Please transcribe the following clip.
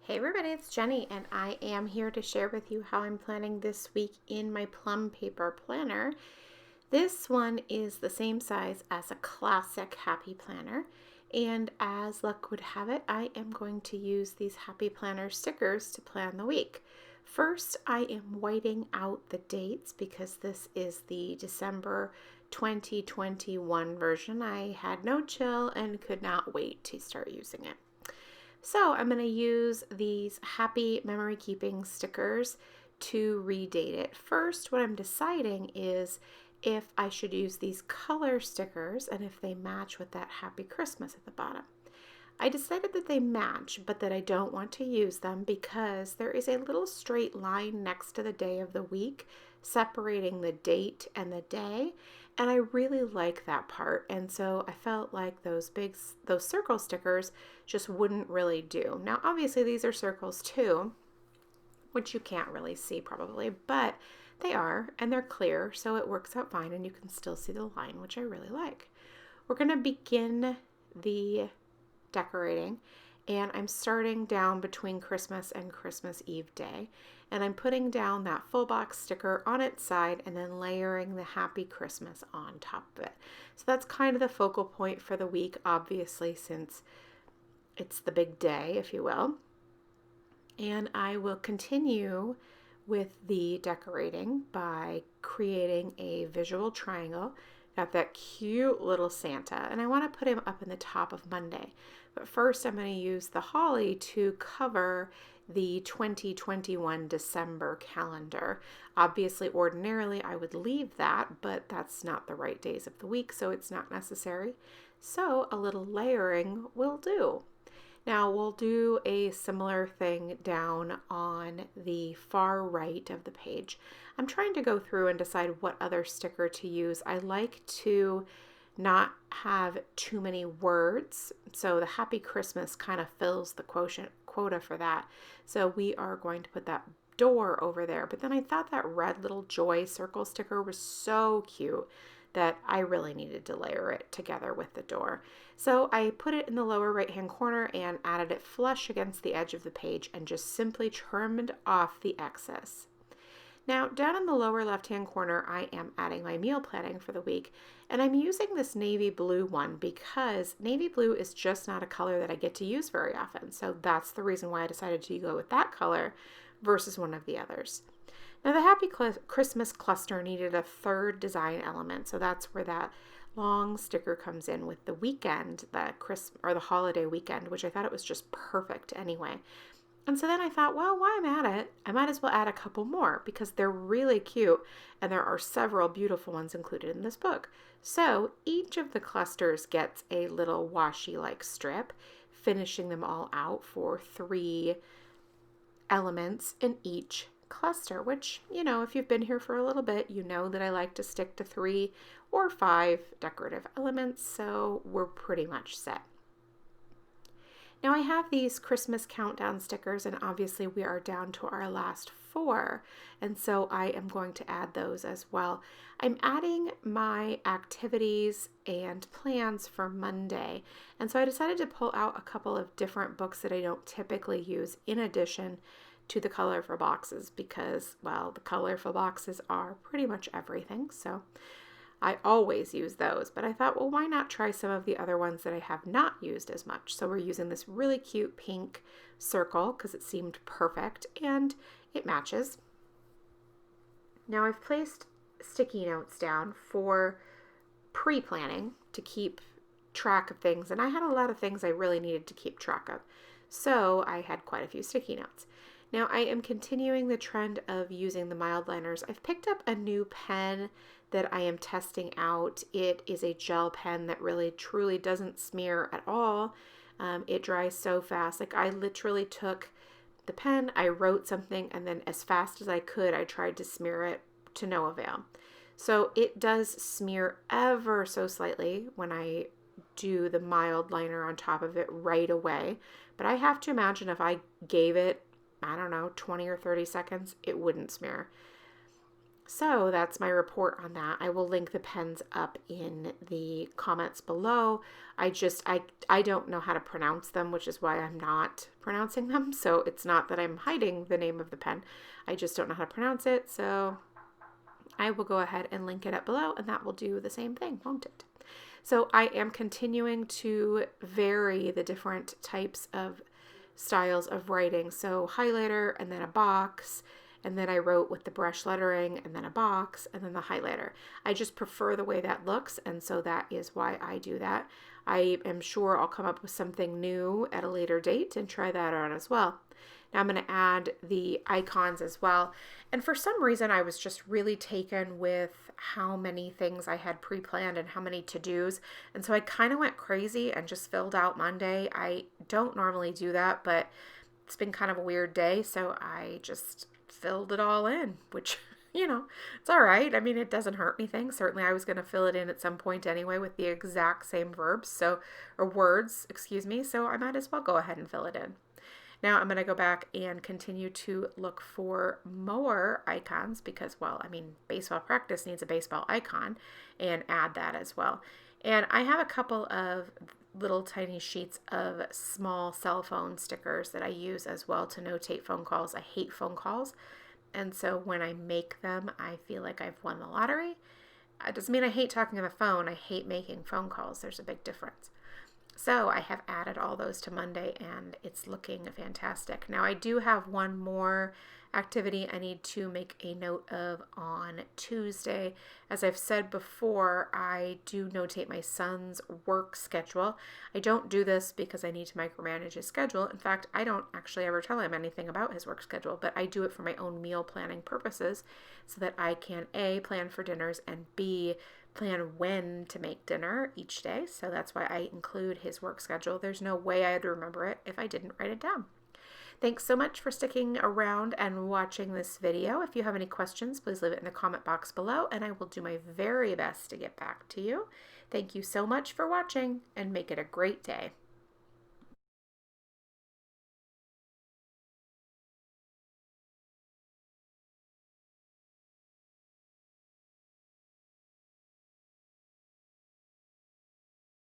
Hey everybody, it's Jenny, and I am here to share with you how I'm planning this week in my Plum Paper Planner. This one is the same size as a classic Happy Planner, and as luck would have it, I am going to use these Happy Planner stickers to plan the week. First, I am whiting out the dates because this is the December 2021 version. I had no chill and could not wait to start using it. So I'm going to use these happy memory keeping stickers to redate it. First, what I'm deciding is if I should use these color stickers and if they match with that Happy Christmas at the bottom. I decided that they match, but that I don't want to use them because there is a little straight line next to the day of the week separating the date and the day, and I really like that part. And so I felt like those circle stickers just wouldn't really do. Now, obviously these are circles too, which you can't really see probably, but they are, and they're clear, so it works out fine, and you can still see the line, which I really like. We're going to begin the decorating, and I'm starting down between Christmas and Christmas Eve day, and I'm putting down that full box sticker on its side and then layering the Happy Christmas on top of it. So that's kind of the focal point for the week, obviously, since it's the big day, if you will. And I will continue with the decorating by creating a visual triangle. Got that cute little Santa, and I want to put him up in the top of Monday. But first I'm going to use the holly to cover the 2021 December calendar. Obviously, ordinarily I would leave that, but that's not the right days of the week, so it's not necessary. So a little layering will do. Now we'll do a similar thing down on the far right of the page. I'm trying to go through and decide what other sticker to use. I like to not have too many words, so the Happy Christmas kind of fills the quota for that. So we are going to put that door over there. But then I thought that red little joy circle sticker was so cute that I really needed to layer it together with the door. So I put it in the lower right hand corner and added it flush against the edge of the page and just simply trimmed off the excess. Now down in the lower left hand corner, I am adding my meal planning for the week, and I'm using this navy blue one because navy blue is just not a color that I get to use very often. So that's the reason why I decided to go with that color versus one of the others. Now the Happy Christmas cluster needed a third design element, so that's where that long sticker comes in with the weekend, the holiday weekend, which I thought it was just perfect anyway. And so then I thought, well, while I'm at it, I might as well add a couple more because they're really cute, and there are several beautiful ones included in this book. So each of the clusters gets a little washi-like strip, finishing them all out for 3 elements in each cluster, which, if you've been here for a little bit, you know that I like to stick to 3 or 5 decorative elements, so we're pretty much set. Now I have these Christmas countdown stickers, and obviously we are down to our last 4, and so I am going to add those as well. I'm adding my activities and plans for Monday, and so I decided to pull out a couple of different books that I don't typically use in addition to the colorful boxes because, well, the colorful boxes are pretty much everything, so I always use those. But I thought, well, why not try some of the other ones that I have not used as much? So we're using this really cute pink circle because it seemed perfect and it matches. Now I've placed sticky notes down for pre-planning to keep track of things, and I had a lot of things I really needed to keep track of, so I had quite a few sticky notes. Now I am continuing the trend of using the mild liners. I've picked up a new pen that I am testing out. It is a gel pen that really truly doesn't smear at all. It dries so fast. Like I literally took the pen, I wrote something, and then as fast as I could, I tried to smear it to no avail. So it does smear ever so slightly when I do the mild liner on top of it right away. But I have to imagine if I gave it, 20 or 30 seconds, it wouldn't smear. So that's my report on that. I will link the pens up in the comments below. I don't know how to pronounce them, which is why I'm not pronouncing them. So it's not that I'm hiding the name of the pen. I just don't know how to pronounce it. So I will go ahead and link it up below, and that will do the same thing, won't it? So I am continuing to vary the different types of styles of writing. So highlighter and then a box, and then I wrote with the brush lettering and then a box and then the highlighter. I just prefer the way that looks, and so that is why I do that. I am sure I'll come up with something new at a later date and try that out as well. Now I'm going to add the icons as well. And for some reason, I was just really taken with how many things I had pre-planned and how many to-dos. And so I kind of went crazy and just filled out Monday. I don't normally do that, but it's been kind of a weird day. So I just filled it all in, which, it's all right. I mean, it doesn't hurt anything. Certainly I was going to fill it in at some point anyway with the exact same verbs. Or words, excuse me. So I might as well go ahead and fill it in. Now I'm going to go back and continue to look for more icons because, baseball practice needs a baseball icon, and add that as well. And I have a couple of little tiny sheets of small cell phone stickers that I use as well to notate phone calls. I hate phone calls. And so when I make them, I feel like I've won the lottery. It doesn't mean I hate talking on the phone. I hate making phone calls. There's a big difference. So I have added all those to Monday, and it's looking fantastic. Now I do have one more activity I need to make a note of on Tuesday. As I've said before, I do notate my son's work schedule. I don't do this because I need to micromanage his schedule. In fact, I don't actually ever tell him anything about his work schedule, but I do it for my own meal planning purposes so that I can A, plan for dinners, and B, plan when to make dinner each day. So that's why I include his work schedule. There's no way I'd remember it if I didn't write it down. Thanks so much for sticking around and watching this video. If you have any questions, please leave it in the comment box below, and I will do my very best to get back to you. Thank you so much for watching, and make it a great day.